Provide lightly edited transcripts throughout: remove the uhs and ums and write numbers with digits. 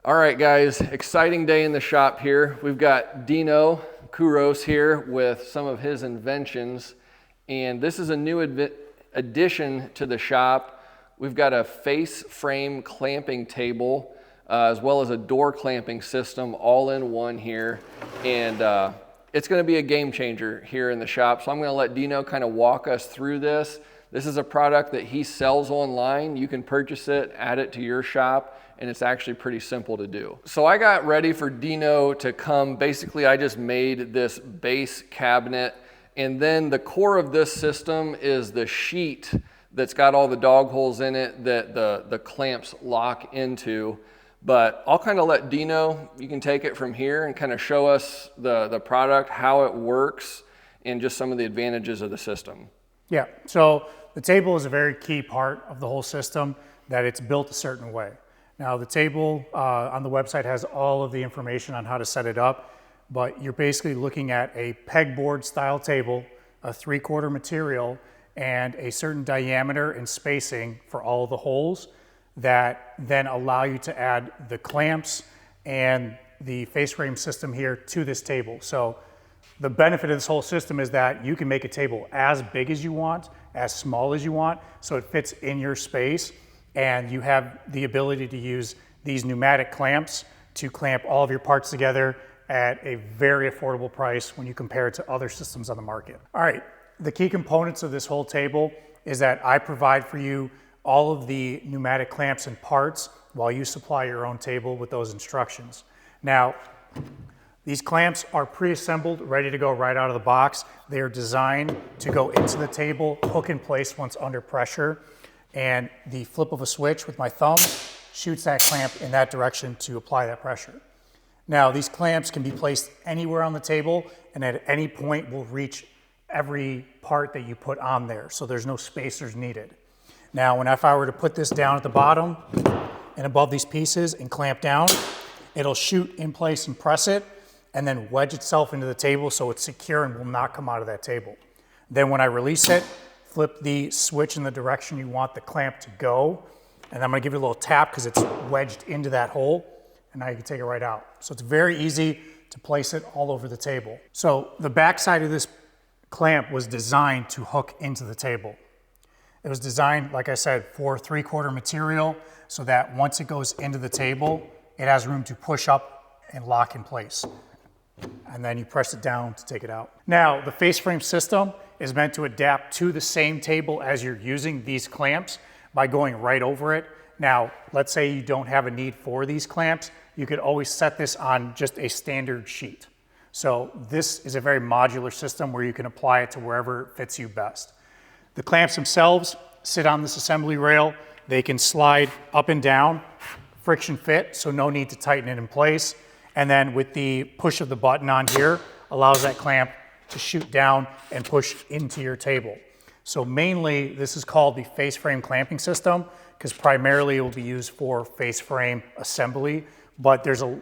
All right, guys, exciting day in the shop here. We've got Dino Kouros here with some of his inventions, and this is a new addition to the shop. We've got a face frame clamping table, as well as a door clamping system all in one here, and it's going to be a game changer here in the shop. So I'm going to let Dino kind of walk us through this. This is a product that he sells online. You can purchase it, add it to your shop, and it's actually pretty simple to do. So I got ready for Dino to come. Basically, I just made this base cabinet, and then the core of this system is the sheet that's got all the dog holes in it that the clamps lock into. But I'll kind of let Dino, you can take it from here and kind of show us the product, how it works, and just some of the advantages of the system. Yeah, so the table is a very key part of the whole system, that it's built a certain way. Now the table on the website has all of the information on how to set it up, but you're basically looking at a pegboard style table, a 3/4 material, and a certain diameter and spacing for all of the holes that then allow you to add the clamps and the face frame system here to this table. So the benefit of this whole system is that you can make a table as big as you want, as small as you want, so it fits in your space, and you have the ability to use these pneumatic clamps to clamp all of your parts together at a very affordable price when you compare it to other systems on the market. All right, the key components of this whole table is that I provide for you all of the pneumatic clamps and parts while you supply your own table with those instructions. Now, these clamps are pre-assembled, ready to go right out of the box. They are designed to go into the table, hook in place once under pressure, and the flip of a switch with my thumb shoots that clamp in that direction to apply that pressure. Now, these clamps can be placed anywhere on the table, and at any point will reach every part that you put on there, so there's no spacers needed. Now, if I were to put this down at the bottom and above these pieces and clamp down, it'll shoot in place and press it, and then wedge itself into the table so it's secure and will not come out of that table. Then when I release it, flip the switch in the direction you want the clamp to go, and I'm gonna give it a little tap because it's wedged into that hole, and now you can take it right out. So it's very easy to place it all over the table. So the back side of this clamp was designed to hook into the table. It was designed, like I said, for 3/4 material so that once it goes into the table, it has room to push up and lock in place. And then you press it down to take it out. Now, the face frame system is meant to adapt to the same table as you're using these clamps by going right over it. Now, let's say you don't have a need for these clamps, you could always set this on just a standard sheet. So this is a very modular system where you can apply it to wherever it fits you best. The clamps themselves sit on this assembly rail. They can slide up and down, friction fit, so no need to tighten it in place. And then with the push of the button on here, allows that clamp to shoot down and push into your table. So mainly this is called the face frame clamping system because primarily it will be used for face frame assembly, but there's a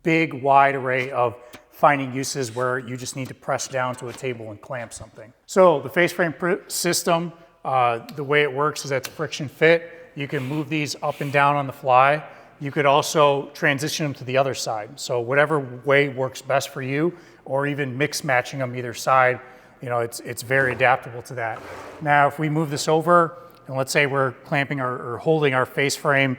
big wide array of finding uses where you just need to press down to a table and clamp something. So the face frame system, the way it works is that it's friction fit. You can move these up and down on the fly. You could also transition them to the other side. So whatever way works best for you, or even mix matching them either side, you know, it's very adaptable to that. Now, if we move this over, and let's say we're clamping or holding our face frame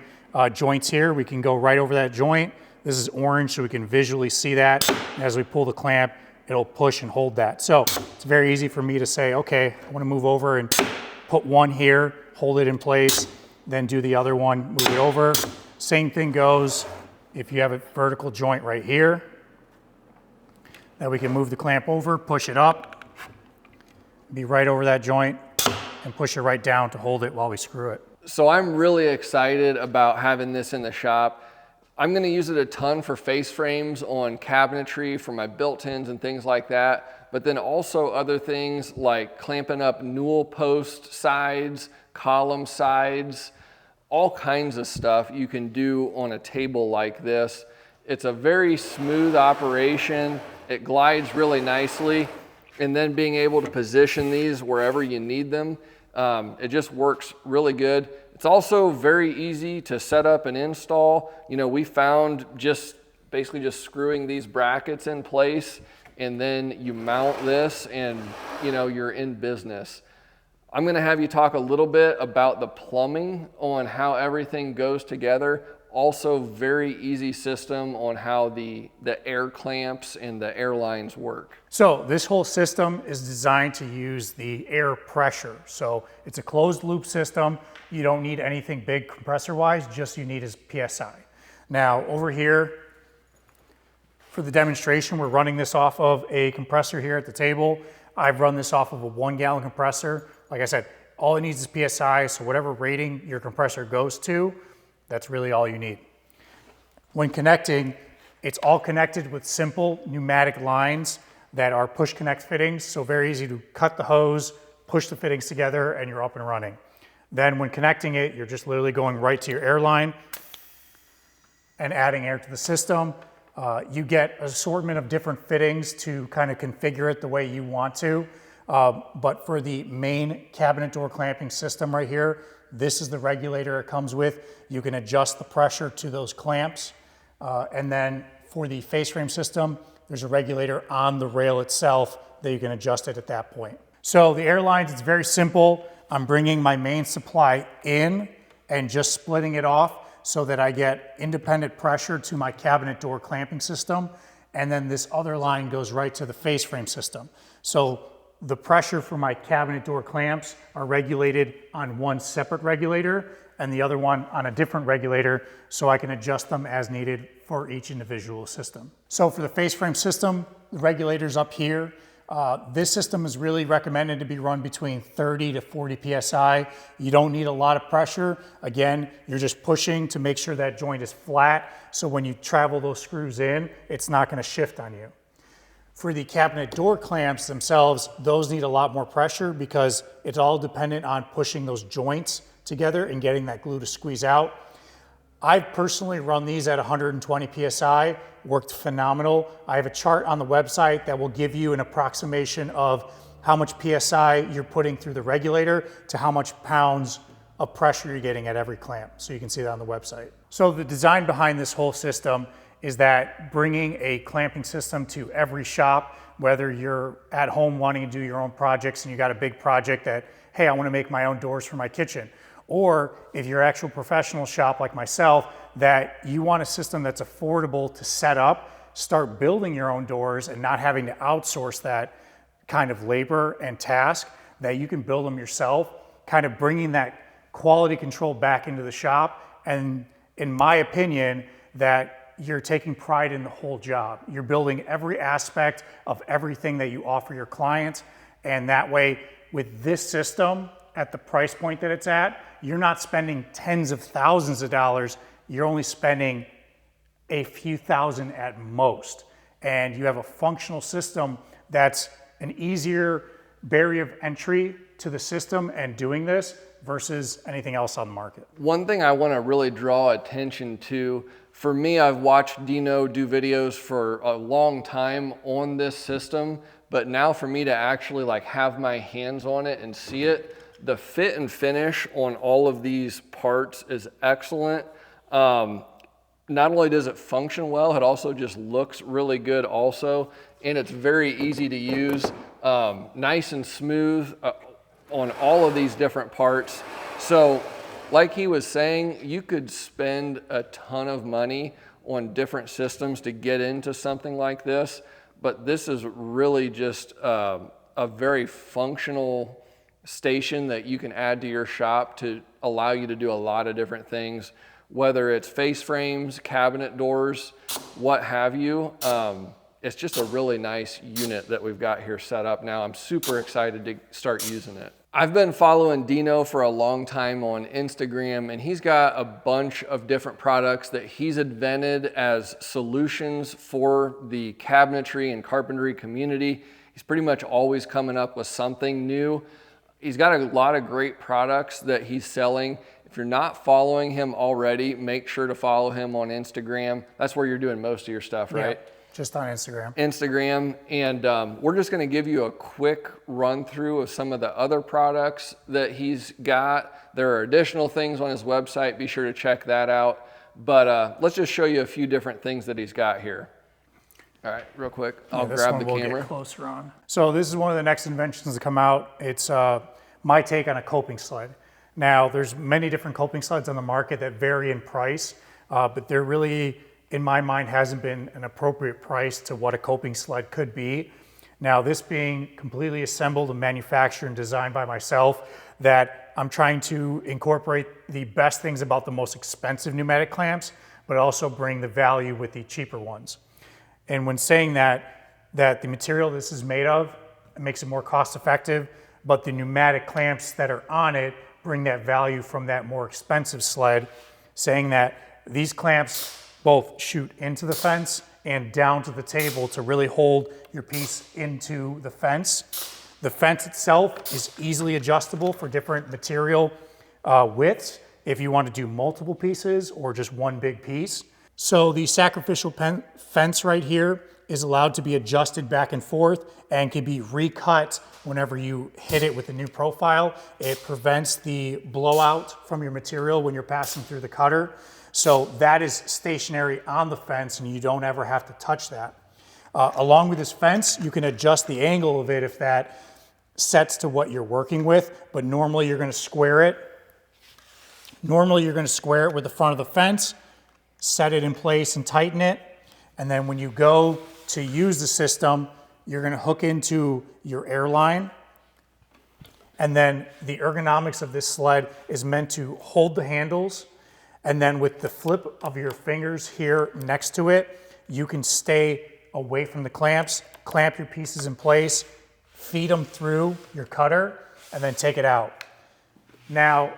joints here, we can go right over that joint. This is orange, so we can visually see that. And as we pull the clamp, it'll push and hold that. So it's very easy for me to say, okay, I wanna move over and put one here, hold it in place, then do the other one, move it over. Same thing goes if you have a vertical joint right here, that we can move the clamp over, push it up, be right over that joint, and push it right down to hold it while we screw it. So I'm really excited about having this in the shop. I'm gonna use it a ton for face frames on cabinetry for my built-ins and things like that, but then also other things like clamping up newel post sides, column sides, all kinds of stuff you can do on a table like this. It's a very smooth operation. It glides really nicely. And then being able to position these wherever you need them, it just works really good. It's also very easy to set up and install. You know, we found basically just screwing these brackets in place, and then you mount this and, you know, you're in business. I'm gonna have you talk a little bit about the plumbing on how everything goes together. Also very easy system on how the air clamps and the air lines work. So this whole system is designed to use the air pressure. So it's a closed loop system. You don't need anything big compressor wise, just you need is PSI. Now over here, for the demonstration, we're running this off of a compressor here at the table. I've run this off of a 1 gallon compressor. Like I said, all it needs is PSI, so whatever rating your compressor goes to, that's really all you need. When connecting, it's all connected with simple pneumatic lines that are push connect fittings, so very easy to cut the hose, push the fittings together, and you're up and running. Then when connecting it, you're just literally going right to your air line and adding air to the system. You get an assortment of different fittings to kind of configure it the way you want to. But for the main cabinet door clamping system right here, this is the regulator it comes with. You can adjust the pressure to those clamps. And then for the face frame system, there's a regulator on the rail itself that you can adjust it at that point. So the air lines, it's very simple. I'm bringing my main supply in and just splitting it off so that I get independent pressure to my cabinet door clamping system. And then this other line goes right to the face frame system. So the pressure for my cabinet door clamps are regulated on one separate regulator and the other one on a different regulator, so I can adjust them as needed for each individual system. So for the face frame system, the regulator's up here. This system is really recommended to be run between 30 to 40 PSI. You don't need a lot of pressure. Again, you're just pushing to make sure that joint is flat, so when you travel those screws in, it's not gonna shift on you. For the cabinet door clamps themselves, those need a lot more pressure because it's all dependent on pushing those joints together and getting that glue to squeeze out. I've personally run these at 120 PSI, worked phenomenal. I have a chart on the website that will give you an approximation of how much PSI you're putting through the regulator to how much pounds of pressure you're getting at every clamp. So you can see that on the website. So the design behind this whole system is that bringing a clamping system to every shop, whether you're at home wanting to do your own projects and you got a big project that, hey, I want to make my own doors for my kitchen. Or if you're an actual professional shop like myself, that you want a system that's affordable to set up, start building your own doors and not having to outsource that kind of labor and task, that you can build them yourself, kind of bringing that quality control back into the shop. And in my opinion, that you're taking pride in the whole job. You're building every aspect of everything that you offer your clients. And that way, with this system, at the price point that it's at, you're not spending tens of thousands of dollars. You're only spending a few thousand at most. And you have a functional system that's an easier barrier of entry to the system and doing this versus anything else on the market. One thing I want to really draw attention to, for me, I've watched Dino do videos for a long time on this system, but now for me to actually like have my hands on it and see it, the fit and finish on all of these parts is excellent. Not only does it function well, it also just looks really good also, and it's very easy to use, nice and smooth on all of these different parts. So like he was saying, you could spend a ton of money on different systems to get into something like this, but this is really just a very functional station that you can add to your shop to allow you to do a lot of different things, whether it's face frames, cabinet doors, what have you. It's just a really nice unit that we've got here set up now. I'm super excited to start using it. I've been following Dino for a long time on Instagram, and he's got a bunch of different products that he's invented as solutions for the cabinetry and carpentry community. He's pretty much always coming up with something new. He's got a lot of great products that he's selling. If you're not following him already, make sure to follow him on Instagram. That's where you're doing most of your stuff, right? Just on Instagram. Instagram, and we're just going to give you a quick run through of some of the other products that he's got. There are additional things on his website. Be sure to check that out. But let's just show you a few different things that he's got here. All right, real quick, I'll grab the camera. Get closer on. So this is one of the next inventions to come out. It's my take on a coping sled. Now, there's many different coping sleds on the market that vary in price, but there really, in my mind, hasn't been an appropriate price to what a coping sled could be. Now, this being completely assembled and manufactured and designed by myself, that I'm trying to incorporate the best things about the most expensive pneumatic clamps, but also bring the value with the cheaper ones. And when saying that the material this is made of, it makes it more cost effective, but the pneumatic clamps that are on it bring that value from that more expensive sled, saying that these clamps both shoot into the fence and down to the table to really hold your piece into the fence. The fence itself is easily adjustable for different material widths if you want to do multiple pieces or just one big piece. So the sacrificial fence right here is allowed to be adjusted back and forth and can be recut whenever you hit it with a new profile. It prevents the blowout from your material when you're passing through the cutter. So that is stationary on the fence and you don't ever have to touch that. Along with this fence, you can adjust the angle of it if that sets to what you're working with, but normally you're going to square it. Normally you're going to square it with the front of the fence, set it in place and tighten it. And then when you go to use the system, you're going to hook into your air line. And then the ergonomics of this sled is meant to hold the handles. And then with the flip of your fingers here next to it, you can stay away from the clamps, clamp your pieces in place, feed them through your cutter, and then take it out. Now,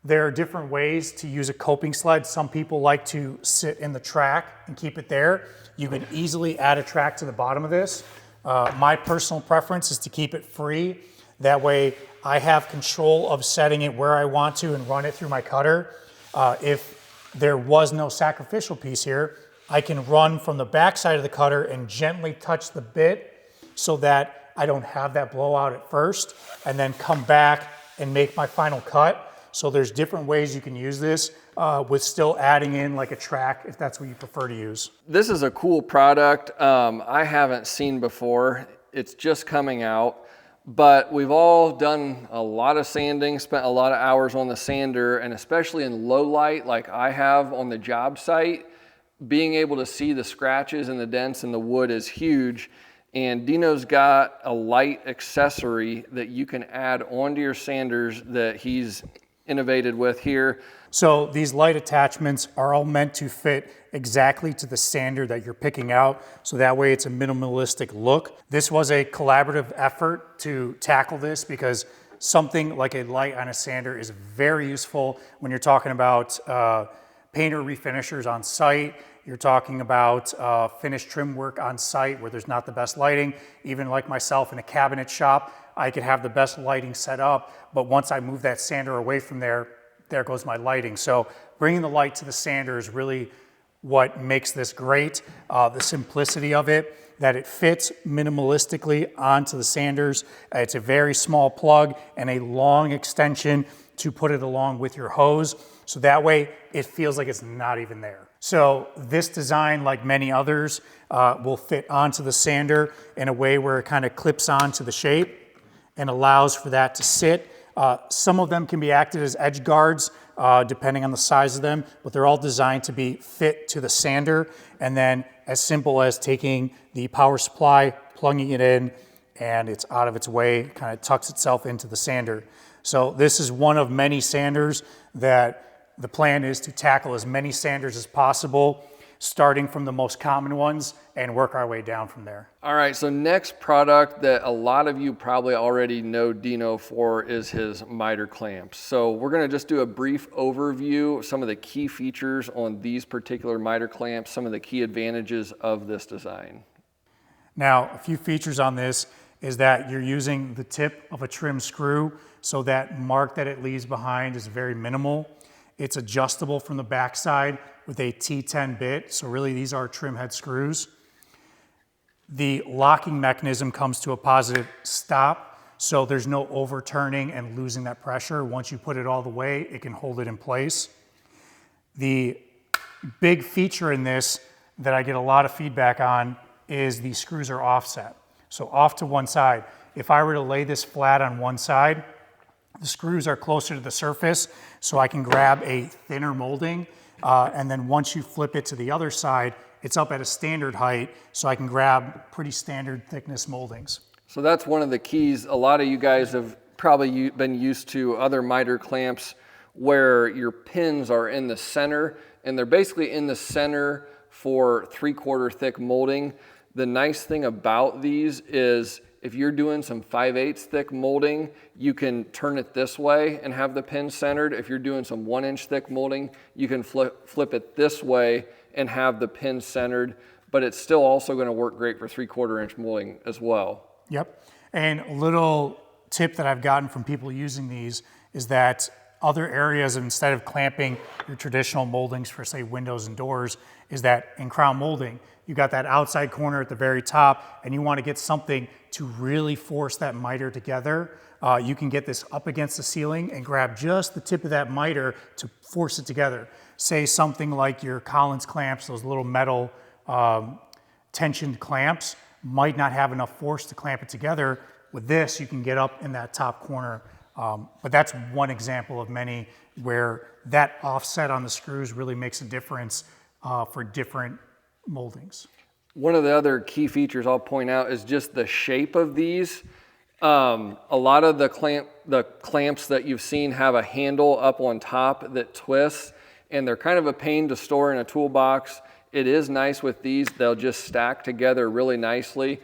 there are different ways to use a coping sled. Some people like to sit in the track and keep it there. You can easily add a track to the bottom of this. My personal preference is to keep it free. That way I have control of setting it where I want to and run it through my cutter. If there was no sacrificial piece here, I can run from the back side of the cutter and gently touch the bit so that I don't have that blowout at first, and then come back and make my final cut. So there's different ways you can use this with still adding in like a track if that's what you prefer to use. This is a cool product I haven't seen before. It's just coming out, but we've all done a lot of sanding, spent a lot of hours on the sander, and especially in low light like I have on the job site, being able to see the scratches and the dents in the wood is huge. And Dino's got a light accessory that you can add onto your sanders that he's innovated with here. So these light attachments are all meant to fit exactly to the sander that you're picking out, so that way it's a minimalistic look. This was a collaborative effort to tackle this because something like a light on a sander is very useful when you're talking about painter refinishers on site. You're talking about finished trim work on site where there's not the best lighting. Even like myself in a cabinet shop, I could have the best lighting set up, but once I move that sander away from there, there goes my lighting. So bringing the light to the sander is really what makes this great. The simplicity of it, that it fits minimalistically onto the sanders. It's a very small plug and a long extension to put it along with your hose. So that way it feels like it's not even there. So this design, like many others, will fit onto the sander in a way where it kind of clips onto the shape and allows for that to sit. Some of them can be acted as edge guards, depending on the size of them, but they're all designed to be fit to the sander. And then as simple as taking the power supply, plugging it in, and it's out of its way, kind of tucks itself into the sander. So this is one of many sanders that the plan is to tackle as many sanders as possible, starting from the most common ones and work our way down from there. All right, so next product that a lot of you probably already know Dino for is his miter clamps. So we're gonna just do a brief overview of some of the key features on these particular miter clamps, some of the key advantages of this design. Now, a few features on this is that you're using the tip of a trim screw, so that mark that it leaves behind is very minimal. It's adjustable from the backside with a T10 bit, so really these are trim head screws. The locking mechanism comes to a positive stop, so there's no overturning and losing that pressure. Once you put it all the way, it can hold it in place. The big feature in this that I get a lot of feedback on is the screws are offset. So off to one side. If I were to lay this flat on one side, the screws are closer to the surface, so I can grab a thinner molding, and then once you flip it to the other side, it's up at a standard height, so I can grab pretty standard thickness moldings. So that's one of the keys. A lot of you guys have probably been used to other miter clamps where your pins are in the center, and they're basically in the center for 3/4 thick molding. The nice thing about these is if you're doing some 5/8 thick molding, you can turn it this way and have the pin centered. If you're doing some 1-inch thick molding, you can flip it this way and have the pin centered, but it's still also going to work great for 3/4 inch molding as well. Yep. And a little tip that I've gotten from people using these is that other areas, instead of clamping your traditional moldings for, say, windows and doors, is that in crown molding, you got that outside corner at the very top, and you want to get something to really force that miter together. You can get this up against the ceiling and grab just the tip of that miter to force it together. Say something like your Collins clamps, those little metal tensioned clamps, might not have enough force to clamp it together. With this, you can get up in that top corner. But that's one example of many where that offset on the screws really makes a difference for different moldings. One of the other key features I'll point out is just the shape of these. A lot of the clamps that you've seen have a handle up on top that twists, and they're kind of a pain to store in a toolbox. It is nice with these. They'll just stack together really nicely.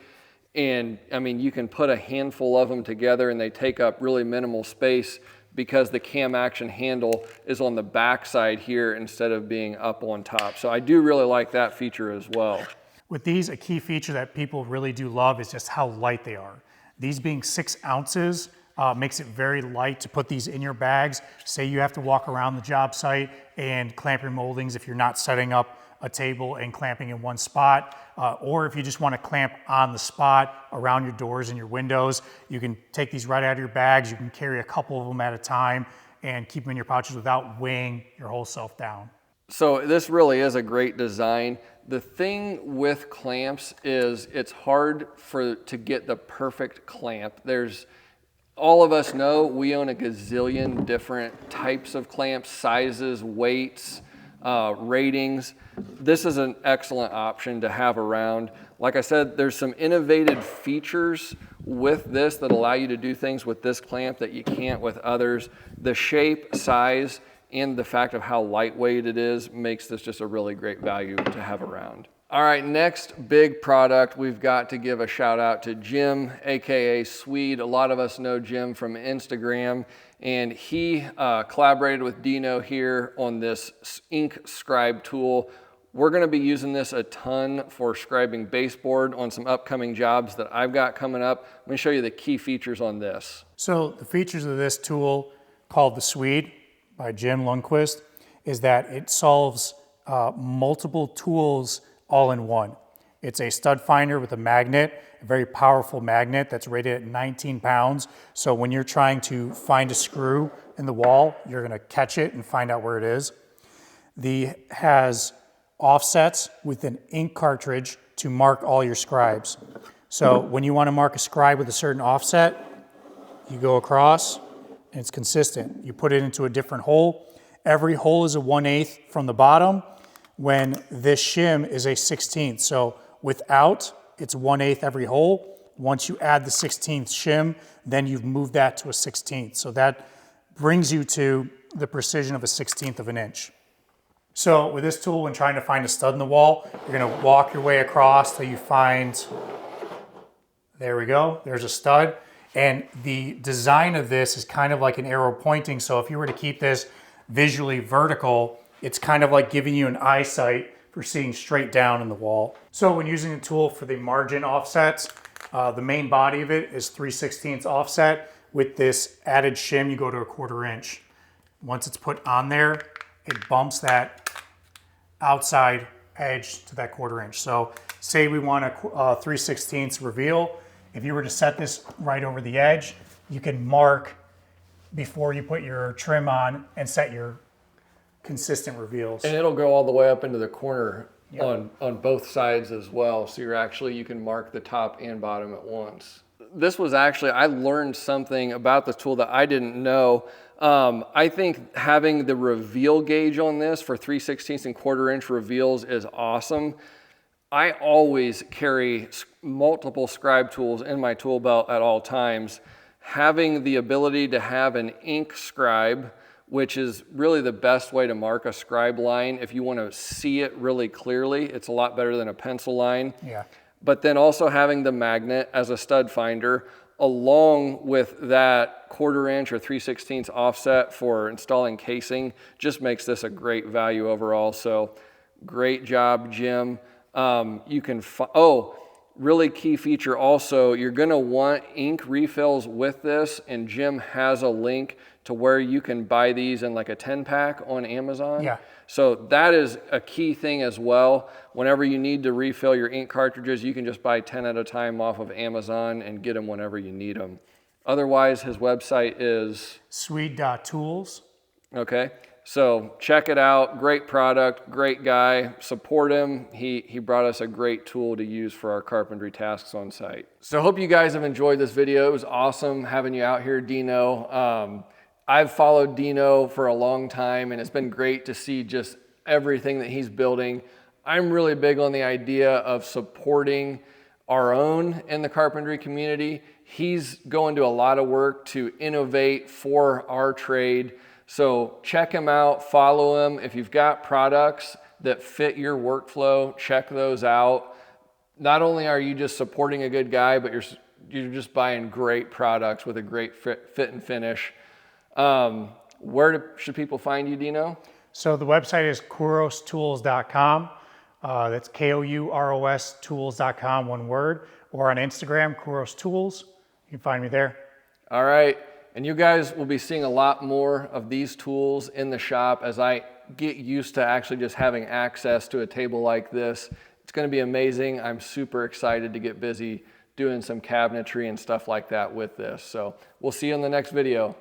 And I mean, you can put a handful of them together and they take up really minimal space because the cam action handle is on the back side here instead of being up on top. So I do really like that feature as well. With these, a key feature that people really do love is just how light they are. These being 6 ounces makes it very light to put these in your bags. Say you have to walk around the job site and clamp your moldings if you're not setting up a table and clamping in one spot, or if you just want to clamp on the spot around your doors and your windows, you can take these right out of your bags. You can carry a couple of them at a time and keep them in your pouches without weighing your whole self down. So this really is a great design. The thing with clamps is it's hard to get the perfect clamp. All of us know we own a gazillion different types of clamps, sizes, weights, ratings. This is an excellent option to have around. Like I said, there's some innovative features with this that allow you to do things with this clamp that you can't with others. The shape, size, and the fact of how lightweight it is makes this just a really great value to have around. All right, next big product, we've got to give a shout out to Jim, AKA SWEDE. A lot of us know Jim from Instagram, and he collaborated with Dino here on this ink scribe tool. We're gonna be using this a ton for scribing baseboard on some upcoming jobs that I've got coming up. Let me show you the key features on this. So the features of this tool called the SWEDE by Jim Lundquist is that it solves multiple tools all in one. It's a stud finder with a magnet, a very powerful magnet that's rated at 19 pounds. So when you're trying to find a screw in the wall, you're gonna catch it and find out where it is. Has offsets with an ink cartridge to mark all your scribes. So when you wanna mark a scribe with a certain offset, you go across and it's consistent. You put it into a different hole. Every hole is a 1/8 from the bottom, when this shim is a 16th. So without, it's 1/8 every hole. Once you add the 16th shim, then you've moved that to a 16th. So that brings you to the precision of a 16th of an inch. So with this tool, when trying to find a stud in the wall, you're gonna walk your way across till you find, there we go, there's a stud. And the design of this is kind of like an arrow pointing. So if you were to keep this visually vertical, it's kind of like giving you an eyesight for seeing straight down in the wall. So when using the tool for the margin offsets, the main body of it is 3/16 offset. With this added shim, you go to a 1/4 inch. Once it's put on there, it bumps that outside edge to that 1/4 inch. So say we want a 3/16 reveal. If you were to set this right over the edge, you can mark before you put your trim on and set your consistent reveals. And it'll go all the way up into the corner on both sides as well. So you can mark the top and bottom at once. This was actually, I learned something about this tool that I didn't know. I think having the reveal gauge on this for 3/16 and 1/4 inch reveals is awesome. I always carry multiple scribe tools in my tool belt at all times. Having the ability to have an ink scribe, which is really the best way to mark a scribe line. If you want to see it really clearly, it's a lot better than a pencil line. Yeah. But then also having the magnet as a stud finder, along with that 1/4 inch or 3/16 offset for installing casing, just makes this a great value overall. So great job, Jim. You can, really key feature also, you're gonna want ink refills with this, and Jim has a link to where you can buy these in like a 10-pack on Amazon. Yeah. So that is a key thing as well. Whenever you need to refill your ink cartridges, you can just buy 10 at a time off of Amazon and get them whenever you need them. Otherwise, his website is SWEDE.tools. Okay, so check it out. Great product, great guy. Support him. He brought us a great tool to use for our carpentry tasks on site. So hope you guys have enjoyed this video. It was awesome having you out here, Dino. I've followed Dino for a long time, and it's been great to see just everything that he's building. I'm really big on the idea of supporting our own in the carpentry community. He's going to a lot of work to innovate for our trade. So check him out, follow him. If you've got products that fit your workflow, check those out. Not only are you just supporting a good guy, but you're just buying great products with a great fit and finish. Should people find you, Dino? So the website is kourostools.com. That's Kouros tools.com, one word. Or on Instagram, Kouros Tools. You can find me there. All right. And you guys will be seeing a lot more of these tools in the shop as I get used to actually just having access to a table like this. It's going to be amazing. I'm super excited to get busy doing some cabinetry and stuff like that with this. So we'll see you in the next video.